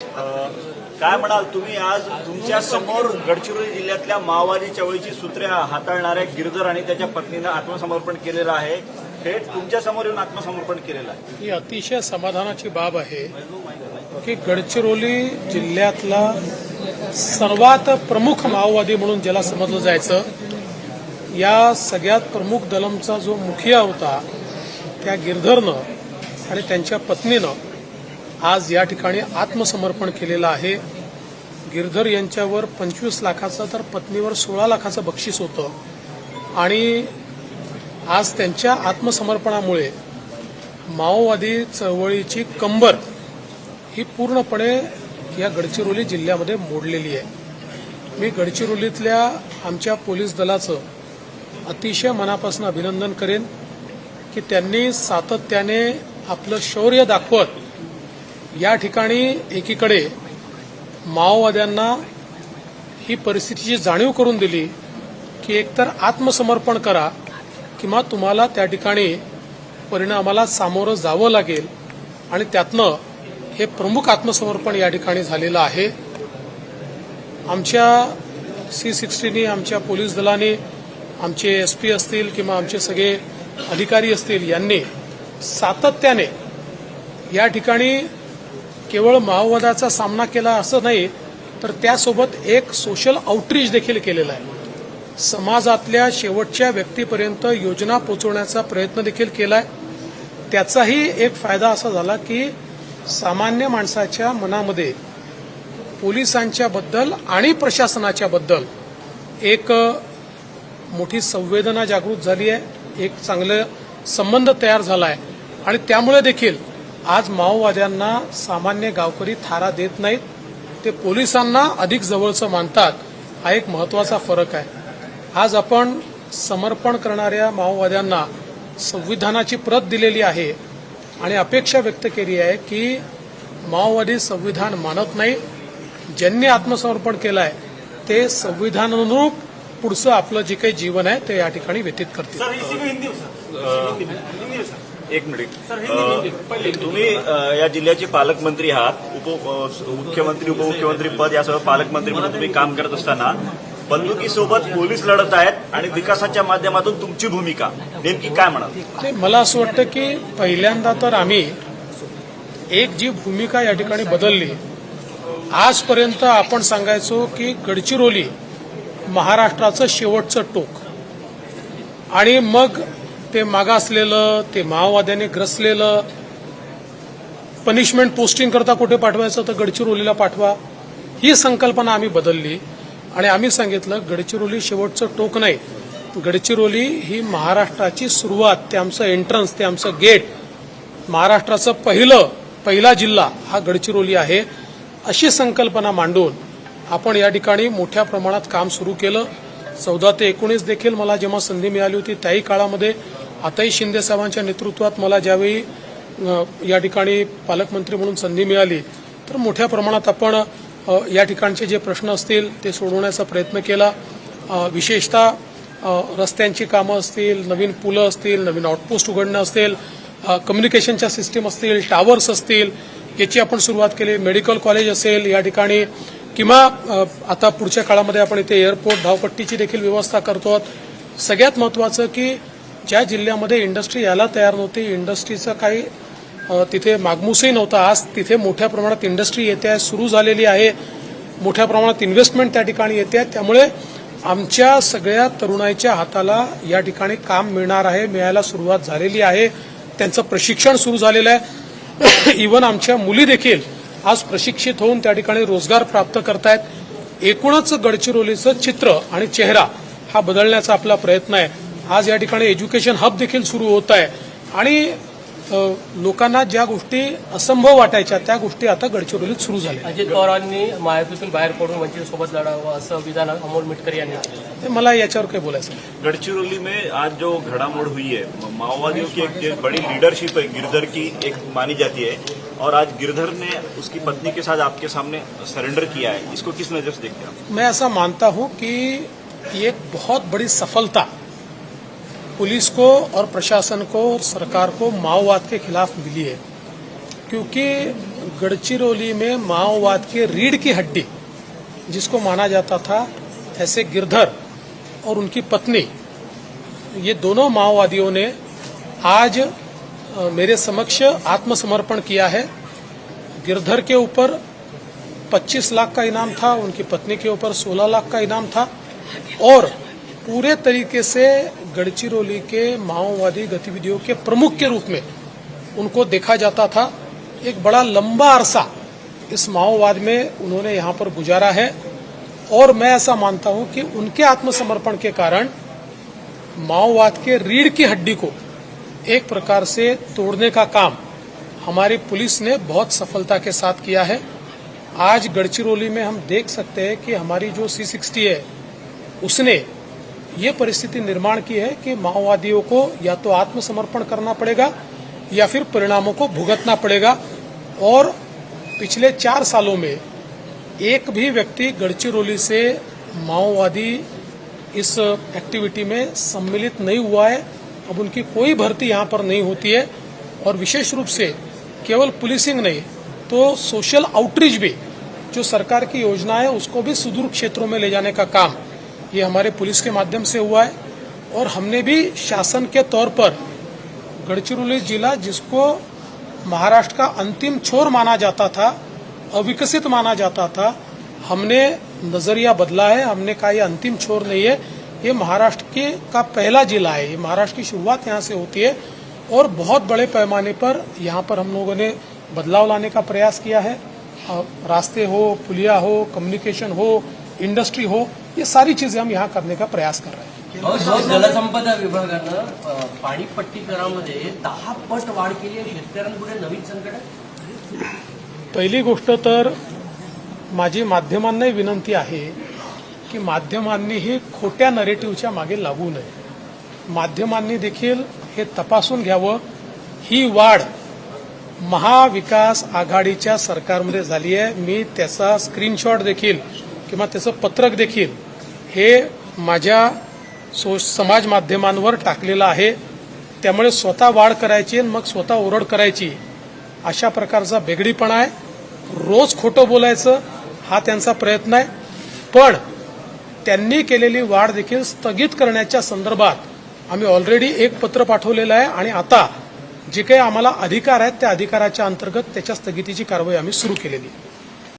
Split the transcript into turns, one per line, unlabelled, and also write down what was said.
काय म्हणाल तुम्ही आज तुमच्या समोर गडचिरोली जिल्ह्यातल्या माओवादी चळवळीची सूत्रे हाताळणाऱ्या गिरधर आणि त्याच्या पत्नीनं आत्मसमर्पण केलेलं आहे, थेट तुमच्या समोर येऊन आत्मसमर्पण केलेलं आहे।
ही अतिशय समाधानाची बाब आहे की गडचिरोली जिल्ह्यातला सर्वात प्रमुख माओवादी म्हणून ज्याला समजलं जायचं, या सगळ्यात प्रमुख दलमचा जो मुखिया होता त्या गिरधरनं आणि त्यांच्या पत्नीनं आज या ठिकाणी आत्मसमर्पण केलेलं आहे। गिरधर यांच्यावर 25 लाखाचं तर पत्नीवर 16 लाखाचं बक्षीस होतं आणि आज त्यांच्या आत्मसमर्पणामुळे माओवादी चळवळीची कंबर ही पूर्णपणे या गडचिरोली जिल्ह्यामध्ये मोडलेली आहे। मी गडचिरोलीतल्या आमच्या पोलीस दलाचं अतिशय मनापासून अभिनंदन करेन की त्यांनी सातत्याने आपलं शौर्य दाखवत या ठिकाणी एकीकडे माओवाद्यांना ही परिस्थितीची जाणीव करून दिली की एकतर आत्मसमर्पण करा किंवा तुम्हाला त्या ठिकाणी परिणामाला सामोरं जावं लागेल, आणि त्यातनं हे प्रमुख आत्मसमर्पण या ठिकाणी झालेलं आहे। आमच्या C60नी, आमच्या पोलीस दलाने, आमचे SP असतील किंवा आमचे सगळे अधिकारी असतील, यांनी सातत्याने या ठिकाणी केवळ माओवादाचा सामना केला असं नाही, तर त्यासोबत एक सोशल आउटरीच देखील केलेला आहे। समाजातल्या शेवटच्या व्यक्तीपर्यंत योजना पोहोचवण्याचा प्रयत्न देखील केलाय। त्याचाही एक फायदा असा झाला की सामान्य माणसाच्या मनामध्ये पोलिसांच्या बद्दल आणि प्रशासनाच्या बद्दल एक मोठी संवेदना जागृत झाली आहे, एक चांगले संबंध तयार झाला आहे, आणि त्यामुळे देखील आज माओवाद्यांना सामान्य गावकरी थारा देत नाहीत, ते पोलिसांना अधिक जवळचं मानतात। हा एक महत्वाचा फरक आहे। आज आपण समर्पण करणाऱ्या माओवाद्यांना संविधानाची प्रत दिलेली आहे आणि अपेक्षा व्यक्त केली आहे की माओवादी संविधान मानत नाही, ज्यांनी आत्मसमर्पण केलं आहे ते संविधानानुरूप पुढचं आपलं जे काही जीवन आहे ते या ठिकाणी व्यतीत करतील।
एक मिनिट, तुम्ही या जिल्ह्याचे पालकमंत्री आहात, मुख्यमंत्री उपमुख्यमंत्री पद यासह पालकमंत्री म्हणून तुम्ही काम करत असताना बंदुकीसोबत पोलीस लढत आहेत आणि विकासाच्या माध्यमातून तुमची भूमिका नेमकी काय म्हणाल?
मला असं वाटतं की पहिल्यांदा तर आम्ही एक जी भूमिका या ठिकाणी बदलली, आजपर्यंत आपण सांगायचो की गडचिरोली महाराष्ट्राचं शेवटचं टोक, आणि मग ते मागासलेलं, ते माओवाद्यांनी ग्रसलेलं, पनिशमेंट पोस्टिंग करता कुठे पाठवायचं तर गडचिरोलीला पाठवा, ही संकल्पना आम्ही बदलली आणि आम्ही सांगितलं गडचिरोली शेवटचं टोक नाही, गडचिरोली ही महाराष्ट्राची सुरुवात, ते आमचं एंट्रन्स, ते आमचं गेट, महाराष्ट्राचं पहिला जिल्हा हा गडचिरोली आहे, अशी संकल्पना मांडून आपण या ठिकाणी मोठ्या प्रमाणात काम सुरू केलं। 14 ते 19 देखील मला जेव्हा संधी मिळाली होती त्याही काळामध्ये, आताही शिंदे साहेबांच्या नेतृत्वात मला ज्यावेळी या ठिकाणी पालकमंत्री म्हणून संधी मिळाली तर मोठ्या प्रमाणात आपण या ठिकाणचे जे प्रश्न असतील ते सोडवण्याचा प्रयत्न केला। विशेषतः रस्त्यांची कामं असतील, नवीन पुलं असतील, नवीन आउटपोस्ट उघडणं असतील, कम्युनिकेशनच्या सिस्टीम असतील, टावर्स असतील, याची आपण सुरुवात केली। मेडिकल कॉलेज असेल या ठिकाणी, किंवा आता पुढच्या काळामध्ये आपण इथे एअरपोर्ट, धावपट्टीची देखील व्यवस्था करतो। सगळ्यात महत्वाचं की ज्या जिल्ह्यामध्ये इंडस्ट्री यायला तयार नव्हती, इंडस्ट्रीचं काही तिथे मागमूसही नव्हता, आज तिथे मोठ्या प्रमाणात इंडस्ट्री येते आहे, सुरू झालेली आहे, मोठ्या प्रमाणात इन्व्हेस्टमेंट त्या ठिकाणी येते आहे। त्यामुळे आमच्या सगळ्या तरुणाईच्या हाताला या ठिकाणी काम मिळणार आहे, मिळायला सुरुवात झालेली आहे, त्यांचं प्रशिक्षण सुरू झालेलं आहे। इव्हन आमच्या मुली देखील आज प्रशिक्षित होऊन त्या ठिकाणी रोजगार प्राप्त करतायत। एकूणच गडचिरोलीचं चित्र आणि चेहरा हा बदलण्याचा आपला प्रयत्न आहे। आज या ठिकाणी एज्युकेशन हब देखील सुरू होत आहे आणि लोकांना ज्या गोष्टी असंभव वाटायच्या त्या गोष्टी आता गडचिरोलीत सुरू झाल्या।
अजित पवारांनी महायुतीतून बाहेर पडून वंचितसोबत लढावं असं विधान अमोल मिटकर यांनी केलं।
मला याच्यावर काही बोलायचं नाही।
गडचिरोली में आज जो घड़ामोड़ हुई है, माओवादियों की एक बड़ी लीडरशिप है गिरधर की एक मानी जाती है, और आज गिरधर ने उसकी पत्नी के साथ आपके सामने सरेंडर किया है, इसको किस नजर से देखते हैं?
मैं ऐसा मानता हूं कि ये एक बहुत बड़ी सफलता पुलिस को और प्रशासन को, सरकार को माओवाद के खिलाफ मिली है, क्योंकि गढ़चिरौली में माओवाद के रीढ़ की हड्डी जिसको माना जाता था ऐसे गिरधर और उनकी पत्नी, ये दोनों माओवादियों ने आज मेरे समक्ष आत्मसमर्पण किया है। गिरधर के ऊपर 25 लाख का इनाम था, उनकी पत्नी के ऊपर 16 लाख का इनाम था और पूरे तरीके से गढ़चिरौली के माओवादी गतिविधियों के प्रमुख के रूप में उनको देखा जाता था। एक बड़ा लंबा अरसा इस माओवाद में उन्होंने यहाँ पर गुजारा है और मैं ऐसा मानता हूँ कि उनके आत्मसमर्पण के कारण माओवाद के रीढ़ की हड्डी को एक प्रकार से तोड़ने का काम हमारी पुलिस ने बहुत सफलता के साथ किया है। आज गढ़चिरौली में हम देख सकते हैं कि हमारी जो C60 है उसने ये परिस्थिति निर्माण की है कि माओवादियों को या तो आत्मसमर्पण करना पड़ेगा या फिर परिणामों को भुगतना पड़ेगा। और पिछले 4 सालों में एक भी व्यक्ति गढ़चिरौली से माओवादी इस एक्टिविटी में सम्मिलित नहीं हुआ है। अब उनकी कोई भर्ती यहाँ पर नहीं होती है और विशेष रूप से केवल पुलिसिंग नहीं तो सोशल आउटरीच भी, जो सरकार की योजना है उसको भी सुदूर क्षेत्रों में ले जाने का काम ये हमारे पुलिस के माध्यम से हुआ है। और हमने भी शासन के तौर पर गढ़चिरौली जिला, जिसको महाराष्ट्र का अंतिम छोर माना जाता था, अविकसित माना जाता था, हमने नजरिया बदला है। हमने कहा ये अंतिम छोर नहीं है, ये महाराष्ट्र का पहला जिला है, ये महाराष्ट्र की शुरुआत यहाँ से होती है और बहुत बड़े पैमाने पर यहाँ पर हम लोगों ने बदलाव लाने का प्रयास किया है। रास्ते हो, पुलिया हो, कम्युनिकेशन हो, इंडस्ट्री हो, ये सारी चीजें हम यहाँ करने का प्रयास कर रहे हैं।
जलसंपदा विभागानं पाणीपट्टी करामध्ये 10 पट वाढ केली आहे. शेतकऱ्यांपुढे नवीन संकट आहे.
पहिली गोष्ट तर माझी माध्यमांनाही विनंती आहे की माध्यमांनी ही खोट्या नरेटिव्हच्या मागे लागू नये. माध्यमांनी देखील हे तपासून घ्यावं. ही वाढ महाविकास आघाडीच्या सरकारमध्ये झाली आहे. मी त्याचा स्क्रीनशॉट देखील किंवा त्याचं पत्रक देखील हे माझ्या समाज माध्यमांवर टाकलेलं आहे. त्यामुळे स्वतः वाढ करायची आणि मग स्वतः ओरड करायची अशा प्रकारचा बेगडीपणा आहे. रोज खोटं बोलायचं हा त्यांचा प्रयत्न आहे. पण त्यांनी केलेली वाढ देखील स्थगित करण्याच्या संदर्भात आम्ही ऑलरेडी एक पत्र पाठवलेलं आहे आणि आता जे काही आम्हाला अधिकार आहेत त्या अधिकाराच्या अंतर्गत त्याच्या स्थगितीची कारवाई आम्ही सुरू केलेली आहे.